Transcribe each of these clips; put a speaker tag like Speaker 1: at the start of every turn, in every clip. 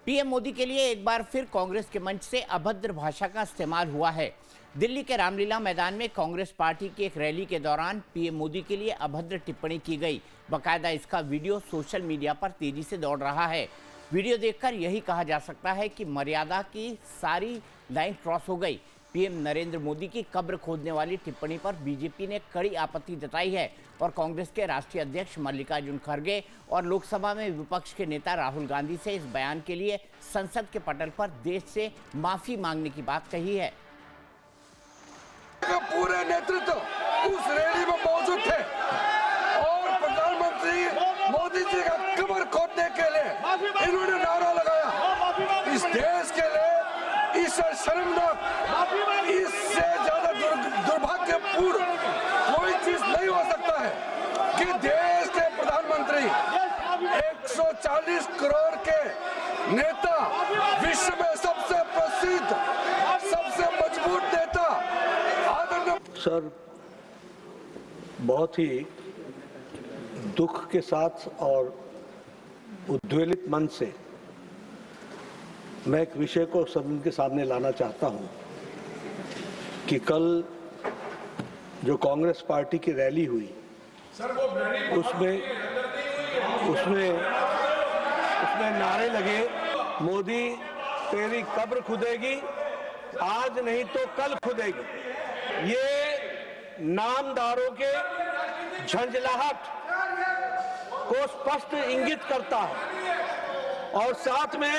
Speaker 1: PM Modi के लिए एक बार फिर कांग्रेस के मंच से अभद्र भाषा का इस्तेमाल हुआ है। दिल्ली के रामलीला मैदान में कांग्रेस पार्टी की एक रैली के दौरान पीएम मोदी के लिए अभद्र टिप्पणी की गई। बाकायदा इसका वीडियो सोशल मीडिया पर तेजी से दौड़ रहा है। वीडियो देखकर यही कहा जा सकता है कि मर्यादा की सारी लाइन क्रॉस हो गई। पीएम नरेंद्र मोदी की कब्र खोदने वाली टिप्पणी पर बीजेपी ने कड़ी आपत्ति जताई है और कांग्रेस के राष्ट्रीय अध्यक्ष मल्लिकार्जुन खड़गे और लोकसभा में विपक्ष के नेता राहुल गांधी से इस बयान के लिए संसद के पटल पर देश से माफी मांगने की बात कही है।
Speaker 2: पूरे नेतृत्व उस रैली में मौजूद थे और प्रधानमंत्री मोदी जी का कब्र खोदने के लिए इन्होंने नारा लगाया। इस देश के लिए इससे शर्मनाक, इससे ज्यादा दुर्भाग्यपूर्ण कोई चीज नहीं हो सकता है कि देश के प्रधानमंत्री 140 करोड़ के नेता, विश्व में सबसे प्रसिद्ध, सबसे मजबूत नेता
Speaker 3: सर, बहुत ही दुख के साथ और उद्वेलित मन से मैं एक विषय को सदन के सामने लाना चाहता हूं कि कल जो कांग्रेस पार्टी की रैली हुई उसमें नारे लगे, मोदी तेरी कब्र खुदेगी, आज नहीं तो कल खुदेगी। ये नामदारों के झंझलाहट को स्पष्ट इंगित करता है और साथ में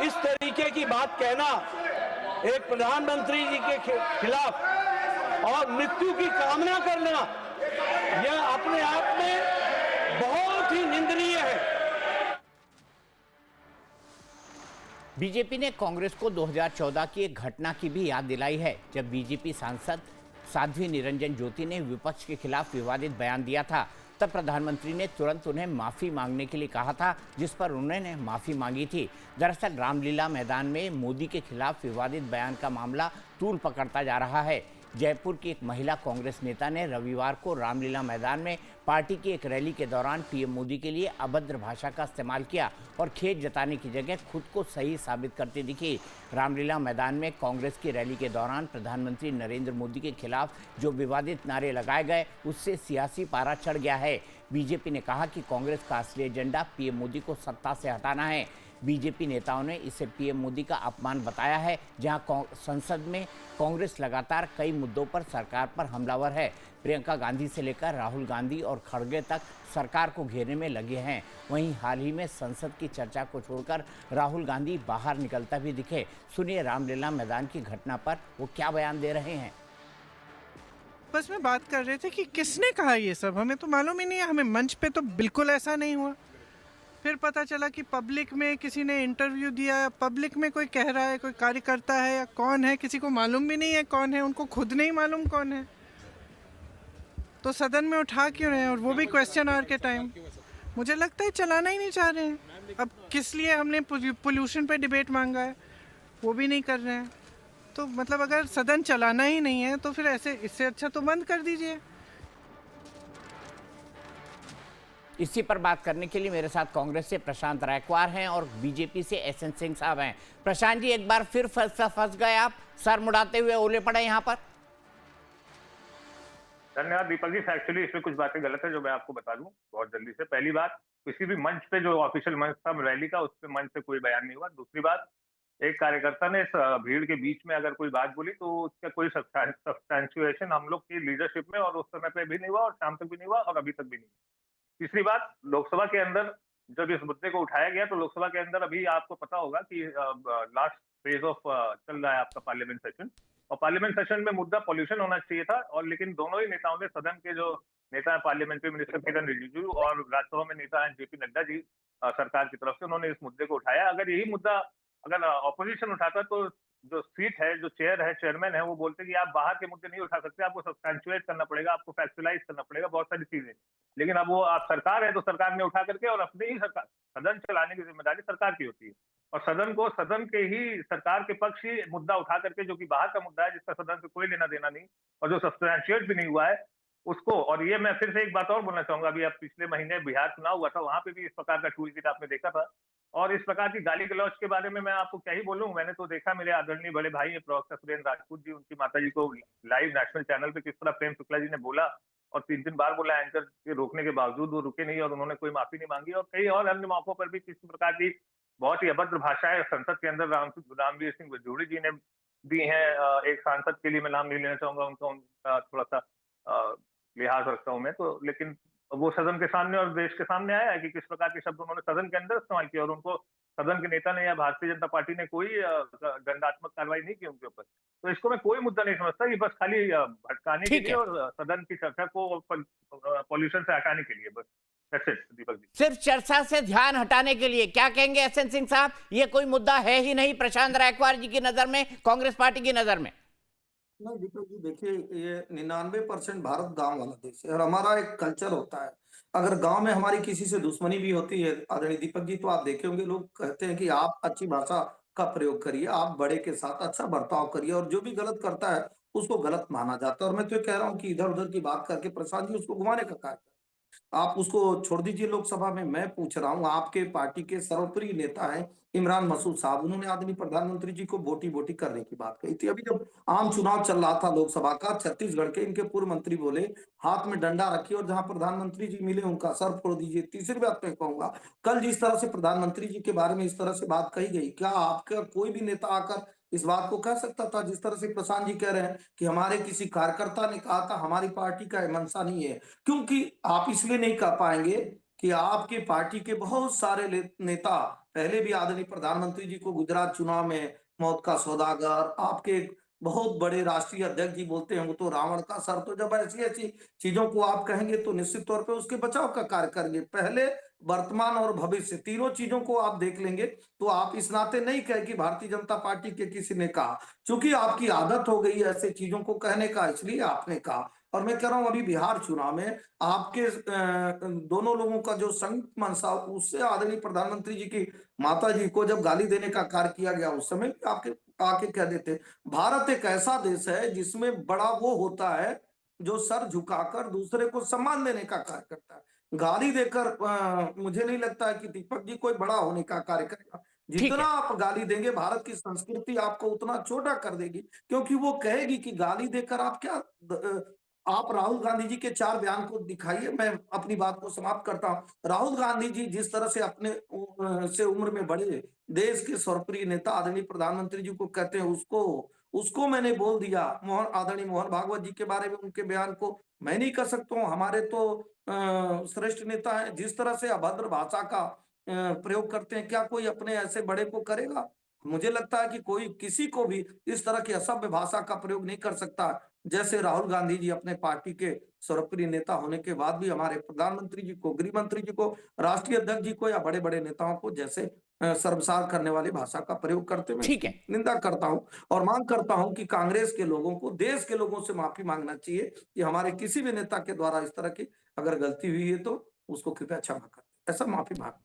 Speaker 3: इस तरीके की बात कहना एक प्रधानमंत्री जी के खिलाफ और मृत्यु की कामना करना, यह अपने आप में बहुत ही निंदनीय है।
Speaker 1: बीजेपी ने कांग्रेस को 2014 की एक घटना की भी याद दिलाई है, जब बीजेपी सांसद साध्वी निरंजन ज्योति ने विपक्ष के खिलाफ विवादित बयान दिया था। तब प्रधानमंत्री ने तुरंत उन्हें माफ़ी मांगने के लिए कहा था, जिस पर उन्होंने माफ़ी मांगी थी। दरअसल रामलीला मैदान में मोदी के खिलाफ विवादित बयान का मामला तूल पकड़ता जा रहा है। जयपुर की एक महिला कांग्रेस नेता ने रविवार को रामलीला मैदान में पार्टी की एक रैली के दौरान पीएम मोदी के लिए अभद्र भाषा का इस्तेमाल किया और खेद जताने की जगह खुद को सही साबित करती दिखी। रामलीला मैदान में कांग्रेस की रैली के दौरान प्रधानमंत्री नरेंद्र मोदी के खिलाफ जो विवादित नारे लगाए गए, उससे सियासी पारा चढ़ गया है। बीजेपी ने कहा कि कांग्रेस का असली एजेंडा पीएम मोदी को सत्ता से हटाना है। बीजेपी नेताओं ने इसे पीएम मोदी का अपमान बताया है, जहां संसद में कांग्रेस लगातार कई मुद्दों पर सरकार पर हमलावर है। प्रियंका गांधी से लेकर राहुल गांधी और खड़गे तक सरकार को घेरने में लगे हैं। वहीं हाल ही में संसद की चर्चा को छोड़कर राहुल गांधी बाहर निकलता भी दिखे। सुनिए रामलीला मैदान की घटना पर वो क्या बयान दे रहे हैं।
Speaker 4: बस में बात कर रहे थे कि किसने कहा ये सब, हमें तो मालूम ही नहीं है। हमें मंच पे तो बिल्कुल ऐसा नहीं हुआ। फिर पता चला कि पब्लिक में किसी ने इंटरव्यू दिया, पब्लिक में कोई कह रहा है, कोई कार्यकर्ता है या कौन है, किसी को मालूम भी नहीं है कौन है, उनको खुद नहीं मालूम कौन है, तो सदन में उठा क्यों रहे हैं, और वो भी क्वेश्चन आवर के टाइम। मुझे लगता है चलाना ही नहीं चाह रहे हैं। अब किस लिए हमने पोल्यूशन पे डिबेट मांगा है, वो भी नहीं कर रहे हैं। तो मतलब अगर सदन चलाना ही नहीं है तो फिर ऐसे, इससे अच्छा तो बंद कर दीजिए।
Speaker 1: इसी पर बात करने के लिए मेरे साथ कांग्रेस से प्रशांत रायकवार हैं और बीजेपी से एसएन सिंह साहब हैं। प्रशांत जी, एक बार फिर फंस गए आप, सर मुड़ाते हुए ओले पड़े यहाँ पर।
Speaker 5: धन्यवाद दीपक जी। एक्चुअली इसमें कुछ बातें गलत है जो मैं आपको बता दूं बहुत जल्दी से। पहली बात, किसी भी मंच पे जो ऑफिशियल मंच था रैली का, उस पे मंच से कोई बयान नहीं हुआ। दूसरी बात, एक कार्यकर्ता ने इस भीड़ के बीच में अगर कोई बात बोली तो उसका कोई सब्सटैंशिएशन हम लोग की लीडरशिप में और उस समय पे भी नहीं हुआ और शाम तक भी नहीं हुआ और अभी तक भी नहीं हुआ। तीसरी बात, लोकसभा के अंदर जब इस मुद्दे को उठाया गया तो लोकसभा के अंदर अभी आपको पता होगा कि लास्ट फेज ऑफ चल रहा है आपका पार्लियामेंट सेशन, और पार्लियामेंट सेशन में मुद्दा पॉल्यूशन होना चाहिए था, और लेकिन दोनों ही नेताओं ने, सदन के जो नेता है पार्लियामेंट्री मिनिस्टर किरण रिजिजू और राज्यसभा में नेता है जेपी नड्डा जी सरकार की तरफ से, उन्होंने इस मुद्दे को उठाया। अगर यही मुद्दा अगर ऑपोजिशन उठाता तो जो सीट है, जो चेयर है, चेयरमैन है, वो बोलते कि आप बाहर के मुद्दे नहीं उठा सकते, आपको सब्सटैंशिएट करना पड़ेगा, आपको फैक्चुअलाइज करना पड़ेगा बहुत सारी चीजें। लेकिन अब वो आप सरकार है तो सरकार ने उठा करके, और अपने ही सरकार, सदन चलाने की जिम्मेदारी सरकार की होती है, और सदन को, सदन के ही, सरकार के पक्ष ही मुद्दा उठा करके, जो कि बाहर का मुद्दा है जिसका सदन से कोई लेना देना नहीं और जो सब्सटैंशिएट भी नहीं हुआ है उसको। और ये मैं फिर से एक बात और बोलना चाहूंगा, अभी आप पिछले महीने बिहार चुनाव हुआ था, वहां पे भी इस प्रकार का टूल किट आपने देखा था और इस प्रकार की गाली गलौज के बारे में मैं आपको क्या ही बोलूं। मैंने तो देखा, मेरे आदरणीय बड़े भाई प्रवक्ता सुरेंद्र राजपूत जी, उनकी माता जी को लाइव नेशनल चैनल पे किस तरह प्रेम शुक्ला जी ने बोला, और 3 बार बोला एंकर के रोकने के बावजूद वो रुके नहीं और उन्होंने कोई माफी नहीं मांगी। और कई और अन्य मौकों पर भी किसी प्रकार की बहुत ही अभद्र भाषाएं संसद के अंदर रामवीर सिंह वजूड़ी जी ने दी हैं। एक सांसद के लिए मैं नाम नहीं लेना चाहूंगा, उनका थोड़ा सा लिहाज रखता हूं मैं तो, लेकिन वो सदन के सामने और देश के सामने आया है कि किस प्रकार के शब्द उन्होंने सदन के अंदर इस्तेमाल किया, और उनको सदन के नेता ने या भारतीय जनता पार्टी ने कोई दंडात्मक कार्रवाई नहीं की उनके ऊपर। तो इसको मैं कोई मुद्दा नहीं समझता, ये बस खाली भटकाने के
Speaker 1: ठीक
Speaker 5: लिए
Speaker 1: है।
Speaker 5: और सदन की चर्चा को पॉल्यूशन से हटाने के लिए, बस। That's it, Deepak ji.
Speaker 1: सिर्फ चर्चा से ध्यान हटाने के लिए क्या कहेंगे एसएन सिंह साहब? ये कोई मुद्दा है ही नहीं प्रशांत रायकवार जी की नजर में, कांग्रेस पार्टी की नजर में।
Speaker 6: नहीं दीपक जी, देखिए ये 99% भारत गांव वाला देश है और हमारा एक कल्चर होता है। अगर गांव में हमारी किसी से दुश्मनी भी होती है आदरणीय दीपक जी, तो आप देखे होंगे लोग कहते हैं कि आप अच्छी भाषा का प्रयोग करिए, आप बड़े के साथ अच्छा बर्ताव करिए, और जो भी गलत करता है उसको गलत माना जाता है। और मैं तो ये कह रहा हूँ कि इधर उधर की बात करके प्रशांत जी उसको घुमाने का कार्य, आप उसको छोड़ दीजिए लोकसभा में। मैं पूछ रहा हूँ, आपके पार्टी के सर्वप्रिय नेता हैं इमरान मसूद साहब, उन्होंने आदरणीय प्रधानमंत्री जी को बोटी बोटी करने की बात कही थी। अभी जब आम चुनाव चल रहा था लोकसभा का, छत्तीसगढ़ के इनके पूर्व मंत्री बोले हाथ में डंडा रखिए और जहां प्रधानमंत्री जी मिले उनका सर फोड़ दीजिए। तीसरी बात मैं कहूंगा, कल जिस तरह से प्रधानमंत्री जी के बारे में इस तरह से बात कही गई, क्या आपका कोई भी नेता आकर इस बात को कह सकता था जिस तरह से प्रशांत जी कह रहे हैं कि हमारे किसी कार्यकर्ता ने कहा था, हमारी पार्टी का मंशा नहीं है। क्योंकि आप इसलिए नहीं कह पाएंगे कि आपके पार्टी के बहुत सारे नेता पहले भी आदरणीय प्रधानमंत्री जी को गुजरात चुनाव में मौत का सौदागर, आपके बहुत बड़े राष्ट्रीय अध्यक्ष जी बोलते हैं वो तो रावण का सर। तो जब ऐसी ऐसी चीजों को आप कहेंगे तो निश्चित तौर पे उसके बचाव का कार्य करेंगे। पहले, वर्तमान और भविष्य तीनों चीजों को आप देख लेंगे तो आप इस नाते नहीं कहे कि भारतीय जनता पार्टी के किसी ने कहा, क्योंकि आपकी आदत हो गई है ऐसे चीजों को कहने का, इसलिए आपने कहा। और मैं कह रहा हूं अभी बिहार चुनाव में आपके दोनों लोगों का जो संयुक्त मंशा, उससे आदरणीय प्रधानमंत्री जी की माता जी को जब गाली देने का कार्य किया गया उस समय आपके आके कह देते। भारत एक ऐसा देश है जिसमें बड़ा वो होता है जो सर झुकाकर दूसरे को सम्मान देने का कार्य करता है। गाली देकर मुझे नहीं लगता है कि दीपक जी कोई बड़ा होने का कार्य करेगा।
Speaker 1: ठीक
Speaker 6: जितना
Speaker 1: है।
Speaker 6: आप गाली देंगे भारत की संस्कृति आपको उतना छोटा कर देगी, क्योंकि वो कहेगी कि गाली देकर आप क्या आप राहुल गांधी जी के 4 बयान को दिखाइए। मैं अपनी बात को समाप्त करता हूं। राहुल गांधी जी जिस तरह से अपने से उम्र में बड़े देश के सर्वप्रिय नेता आदरणीय प्रधानमंत्री जी को कहते हैं, उसको उसको मैंने बोल दिया। आदरणीय मोहन भागवत जी के बारे में उनके बयान को मैं नहीं कर सकता हूँ। हमारे तो श्रेष्ठ नेता है, जिस तरह से अभद्र भाषा का प्रयोग करते हैं, क्या कोई अपने ऐसे बड़े को करेगा? मुझे लगता है कि कोई किसी को भी इस तरह की असभ्य भाषा का प्रयोग नहीं कर सकता, जैसे राहुल गांधी जी अपने पार्टी के सर्वप्रिय नेता होने के बाद भी हमारे प्रधानमंत्री जी को, गृह मंत्री जी को, राष्ट्रीय अध्यक्ष जी को या बड़े बड़े नेताओं को जैसे शर्मसार करने वाली भाषा का प्रयोग करते, मैं
Speaker 1: ठीक है।
Speaker 6: निंदा करता हूं और मांग करता हूं कि कांग्रेस के लोगों को, देश के लोगों से माफी मांगना चाहिए कि हमारे किसी भी नेता के द्वारा इस तरह की अगर गलती हुई है तो उसको कृपया क्षमा कर, ऐसा माफी मांग।